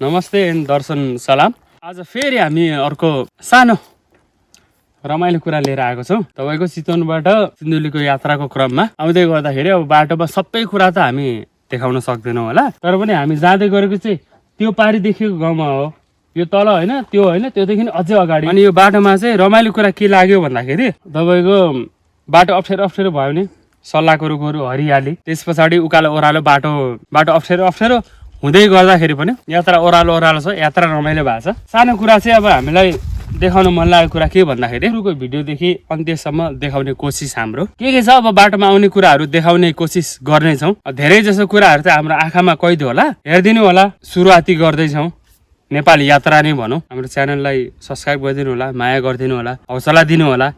नमस्ते एन्ड दर्शन सलाम। आज फेरि हामी अर्को सानो रमाइलो कुरा लिएर आएको छौँ। तपाईँको चितवनबाट सिन्धुलीको यात्राको क्रममा आउँदै गर्दाखेरि अब बाटोमा सबै कुरा त हामी देखाउन सक्दैनौँ होला, तर पनि हामी जाँदै गरेको चाहिँ त्यो पारिदेखिको गाउँमा हो। यो तल होइन, त्यो होइन, त्योदेखि अझै अगाडि। अनि यो बाटोमा चाहिँ रमाइलो कुरा के लाग्यो भन्दाखेरि तपाईँको बाटो अप्ठ्यारो भयो भने सल्लाहको रुखहरू हरियाली, त्यस पछाडि उकालो ओह्रालो बाटो अप्ठ्यारो हुँदै गर्दाखेरि पनि यात्रा ओह्रालो छ, यात्रा रमाइलो भएको छ। सानो कुरा चाहिँ अब हामीलाई देखाउन मन लागेको कुरा के भन्दाखेरि सुरुको भिडियोदेखि अन्त्यसम्म देखाउने कोसिस हाम्रो के छ। अब बाटोमा आउने कुराहरू देखाउने कोसिस गर्नेछौँ। धेरै जसो कुराहरू चाहिँ हाम्रो आँखामा कैद होला, हेरिदिनु होला। सुरुवाती गर्दैछौँ, नेपाली यात्रा नै भनौँ। हाम्रो च्यानललाई सब्सक्राइब गरिदिनु होला, माया गरिदिनु होला, हौसला दिनु होला।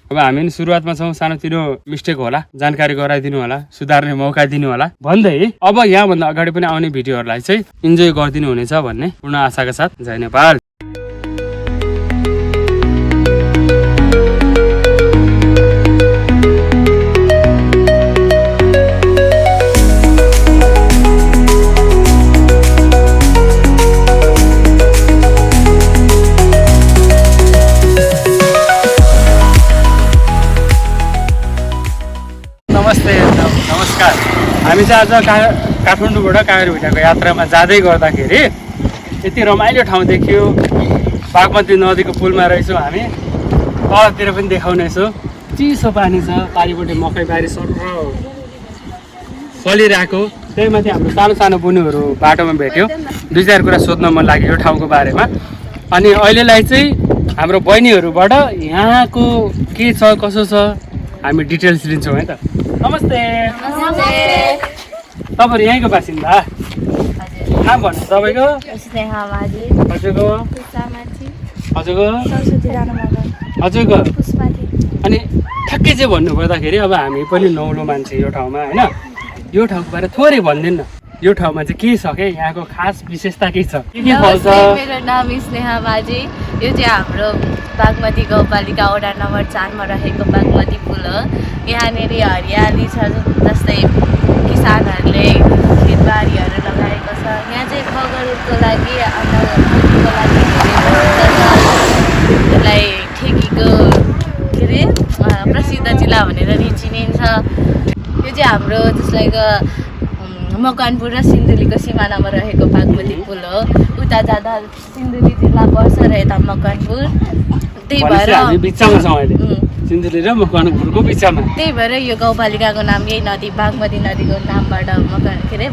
अब हामी पनि सुरुवातमा छौँ, सानोतिनो मिस्टेक होला, जानकारी गराइदिनु होला, सुधार्ने मौका दिनु होला भन्दै अब यहाँभन्दा अगाडि पनि आउने भिडियोहरूलाई चाहिँ इन्जोय गरिदिनु हुनेछ भन्ने पूर्ण आशाका साथ जय नेपाल। नमस्कार। हामी चाहिँ आज काठमाडौँबाट काँगरभिटाको यात्रामा जाँदै गर्दाखेरि यति रमाइलो ठाउँ देखियो। बागमती नदीको पुलमा रहेछौँ हामी। तलतिर पनि देखाउनेछौँ, चिसो पानी छ, पारिपट्टि मकै बारी सर फलिरहेको। त्यही माथि हाम्रो सानो सानो बुनुहरू बाटोमा भेट्यो। दुई चार कुरा सोध्न मन लाग्यो यो ठाउँको बारेमा। अनि अहिलेलाई चाहिँ हाम्रो बहिनीहरूबाट यहाँको के छ कसो छ हामी डिटेल्स लिन्छौँ है त। नमस्ते। तपाईँहरू यहीँको बासिन्दा? नाम भन्नु तपाईँको? हजुरको? अनि ठ्याक्कै चाहिँ भन्नुपर्दाखेरि अब हामी पनि नौलो मान्छे यो ठाउँमा होइन, यो ठाउँको बारे थोरै भनिदिनु न। यो ठाउँमा चाहिँ के छ क्या, यहाँको खास विशेषता के छ, के फल्छ? मेरो नाम स्नेहा माझी। यो चाहिँ हाम्रो बागमती गाउँपालिका वडा नम्बर 4 मा रहेको बागमती पुल हो। यहाँनिर हरियाली छ, जस्तै किसानहरूले खेतबारीहरू लगाएको छ। यहाँ चाहिँ बगरको लागि यसलाई ठेकीको के अरे प्रसिद्ध जिल्ला भनेर नि चिनिन्छ। यो चाहिँ हाम्रो जसलाई मकवानपुर र सिन्धुलीको सिमानामा रहेको बागमती पुल हो। उता जाँदा सिन्धुली जिल्ला पर्छ र यता मकवानपुर। त्यही भएर सिन्धुली र मकवानपुरको बिचमा, त्यही भएर यो गाउँपालिकाको नाम यही नदी बागमती नदीको नामबाट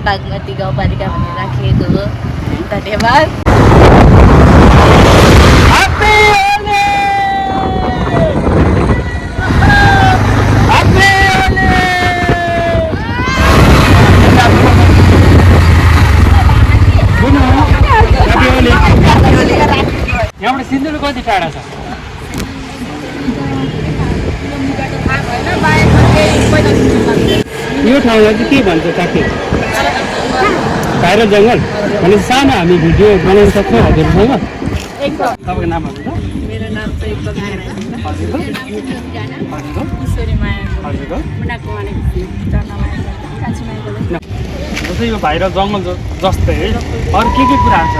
बागमती गाउँपालिका भनेर राखिएको हो। धन्यवाद। यहाँबाट सिन्धुली कति टाढा छ? यो ठाउँलाई चाहिँ के भन्छ ट्याक्कै? बाहिर जङ्गल भने सानो हामी भिडियो बनाउन सक्छौँ हजुरसँग? तपाईँको नाम भन्नु त? मेरो नाम चाहिँ हजुरको? जस्तै यो बाहिर जङ्गल जस्तै है, अरू के कुराहरू छ?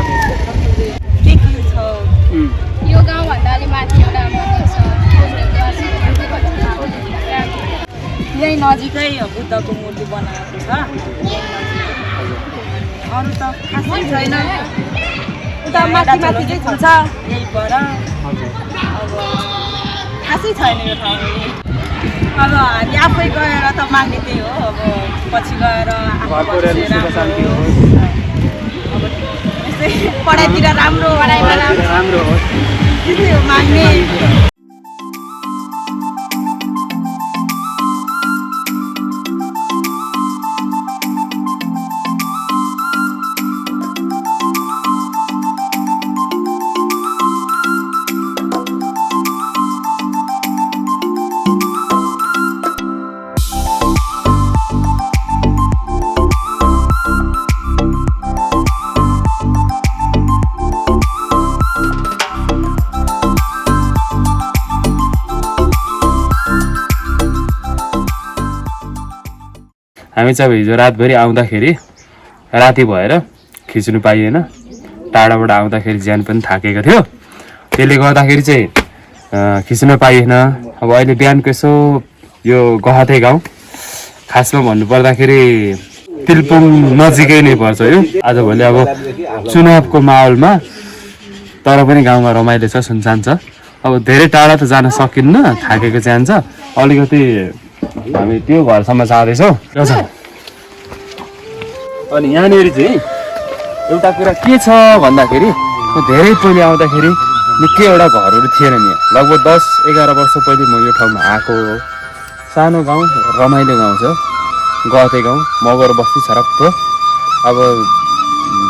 यो गाउँभन्दा अलि माथि एउटा मन्दिर छ, यही नजिकै बुद्धको मूर्ति बनाएको छ। अरू त खासै छैन, उता माथि चाहिँ छ यही पर। अब खासै छैन यो ठाउँ। अब हामी आफै गएर त माग्ने त्यही हो। अब पछि गएर पढाइतिर राम्रो, पढाइमा राम्रो हो माग्ने। हामी चाहिँ हिजो रातभरि आउँदाखेरि राति भएर खिच्नु पाइएन। टाढाबाट आउँदाखेरि ज्यान पनि थाकेको थियो, त्यसले गर्दाखेरि चाहिँ खिच्न पाइएन। अब अहिले बिहानको यसो यो गहते गाउँ, खासमा भन्नुपर्दाखेरि तिलपुङ नजिकै नै पर्छ यो। आजभोलि अब चुनावको माहौलमा तर पनि गाउँमा रमाइलो छ, सुनसान छ। अब धेरै टाढा त जान सकिन्न, थाकेको ज्यान छ। अलिकति हामी त्यो घरसम्म जाँदैछौँ। अनि यहाँनिर चाहिँ एउटा कुरा के छ भन्दाखेरि, धेरै पहिले आउँदाखेरि निकै एउटा घरहरू थिएन नि। लगभग 10-11 वर्ष पहिले म यो ठाउँमा आएको हो। सानो गाउँ, रमाइलो गाउँ छ, गहते गाउँ, मगर बस्ती छरक्क। अब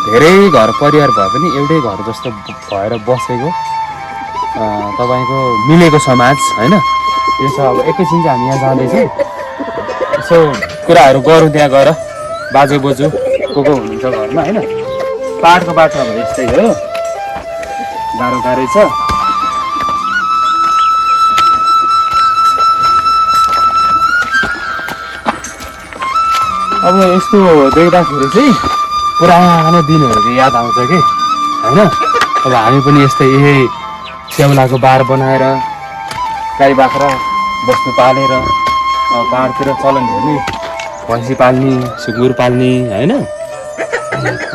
धेरै घर परिवार भए पनि एउटै घर जस्तो भएर बसेको तपाईँको मिलेको समाज होइन। यसो अब एकैछिन चाहिँ हामी यहाँ जाँदैछौँ, यसो कुराहरू गरौँ त्यहाँ गएर। बाजे बोजू को हुनुहुन्छ घरमा होइन। पाहाडको बाटो अब यस्तै हो, गाह्रो गाह्रै छ। अब यस्तो देख्दाखेरि चाहिँ पुरानो दिनहरू याद आउँछ कि होइन। अब हामी पनि यस्तै यही स्याउलाको बार बनाएर गाई बाख्रा बस्तु पालेर पाहाडतिर चलन हेर्ने, भैँसी पाल्ने, सुँगुर पाल्ने होइन।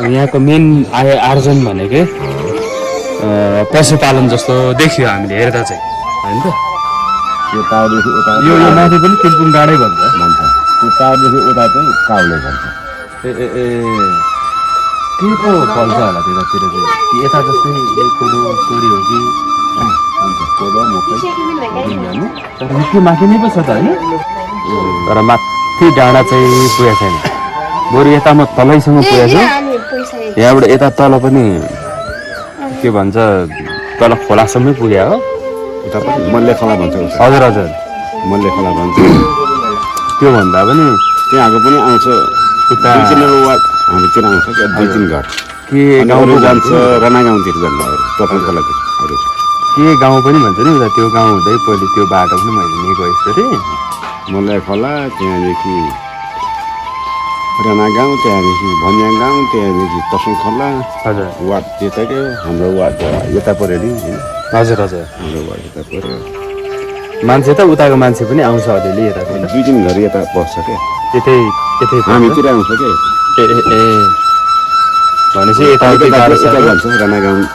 यहाँको मेन आय आर्जन भनेकै पशुपालन जस्तो देखियो हामीले हेर्दा चाहिँ होइन त। यो माथि पनि तिलपुङ डाँडै भन्छ। त्यो टारदेखि उता चाहिँ काउले भन्छ। के पो फल्छ होला त्यतातिर चाहिँ, कि यता जस्तै कोदो तोरी हो कि कोदो मकै तर निकै माथि नै पो छ त होइन। तर माथि डाँडा चाहिँ पुगेको छैन, बरु यता म तलैसँग पुगेको छु। यहाँबाट यता तल पनि के भन्छ, तल खोलासम्मै पुग्यो हो। उता पनि मल्ले खोला भन्छ। हजुर हजुर, मल्ले खोला भन्छ। त्योभन्दा पनि त्यहाँको पनि आउँछ उता हामीतिर आउँछ क्या 2-3 घर। के गाउँ गाउँ जान्छ, राणा गाउँतिर जान्छ तपाईँ खोलातिर। के गाउँ पनि भन्छ नि उता, त्यो गाउँ हुँदै पहिले त्यो बाटो पनि मैले निको यसरी मल्ले खोला, त्यहाँदेखि राणा गाउँ, त्यहाँदेखि भनिया गाउँ, त्यहाँदेखि तसङ खोला। हजुर वार्ड त्यताकै हो, हाम्रो वार्ड यता पऱ्यो नि होइन। हजुर हजुर, हाम्रो वार्ड यता पऱ्यो। मान्छे त उताको मान्छे पनि आउँछ अलिअलि यता 2-3 घर यता बस्छ क्या, त्यतै हामीतिर आउँछ क्या। भनेपछि यताउति गाह्रो साह्रो जान्छ राणा गाउँ,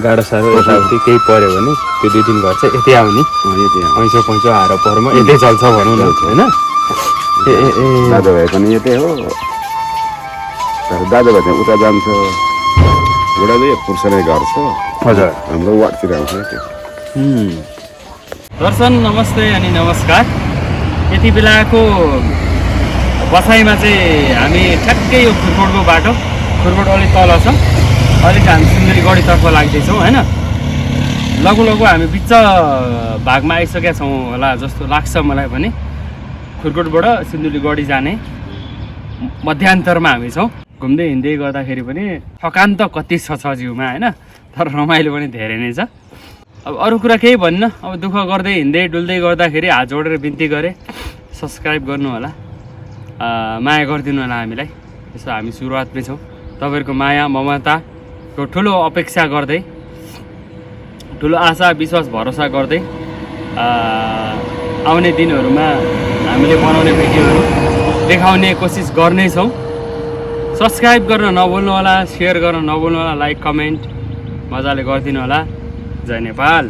गाह्रो साह्रो यताउति केही पऱ्यो भने त्यो 2-3 घर चाहिँ यतै आउने, पैँचो पैँचो हारो परमा यतै चल्छ भनौँ न होइन। दाजुभाइ पनि यतै हो, तर दाजुभाइ चाहिँ उता जान्छ। बुढाले पुर्सने घर छ। हजुर, हाम्रो वार्डतिर आउँछ त्यो। दर्शन नमस्ते अनि नमस्कार। यति बेलाको बसाइमा चाहिँ हामी ठ्याक्कै यो खुरकोटको बाटो, खुरकोट अलिक तल छ, अलिक हामी सिन्धुलीगढीतर्फ लाग्दैछौँ होइन। लघु लघु हामी बिच भागमा आइसकेका छौँ होला जस्तो लाग्छ मलाई पनि। खुरकोटबाट सिन्धुलीगढी जाने मध्यान्तरमा हामी छौँ। घुम्दै हिँड्दै गर्दाखेरि पनि थकान त कति छ जिउमा होइन, तर रमाइलो पनि धेरै नै छ। अब अरू कुरा केही भन्न, अब दुःख गर्दै हिँड्दै डुल्दै गर्दाखेरि हात जोडेर बिन्ती गरेँ, सब्सक्राइब गर्नु होला, माया गरिदिनु होला हामीलाई। यसो हामी सुरुवातमै छौँ। तपाईँहरूको माया ममताको ठुलो अपेक्षा गर्दै, ठुलो आशा विश्वास भरोसा गर्दै आउने दिनहरूमा हामीले बनाउने भिडियोहरू देखाउने कोसिस गर्नेछौँ। सब्सक्राइब गर्न नभुल्नु होला, सेयर गर्न नभुल्नु होला, लाइक कमेन्ट मजाले गरिदिनु होला। जय नेपाल।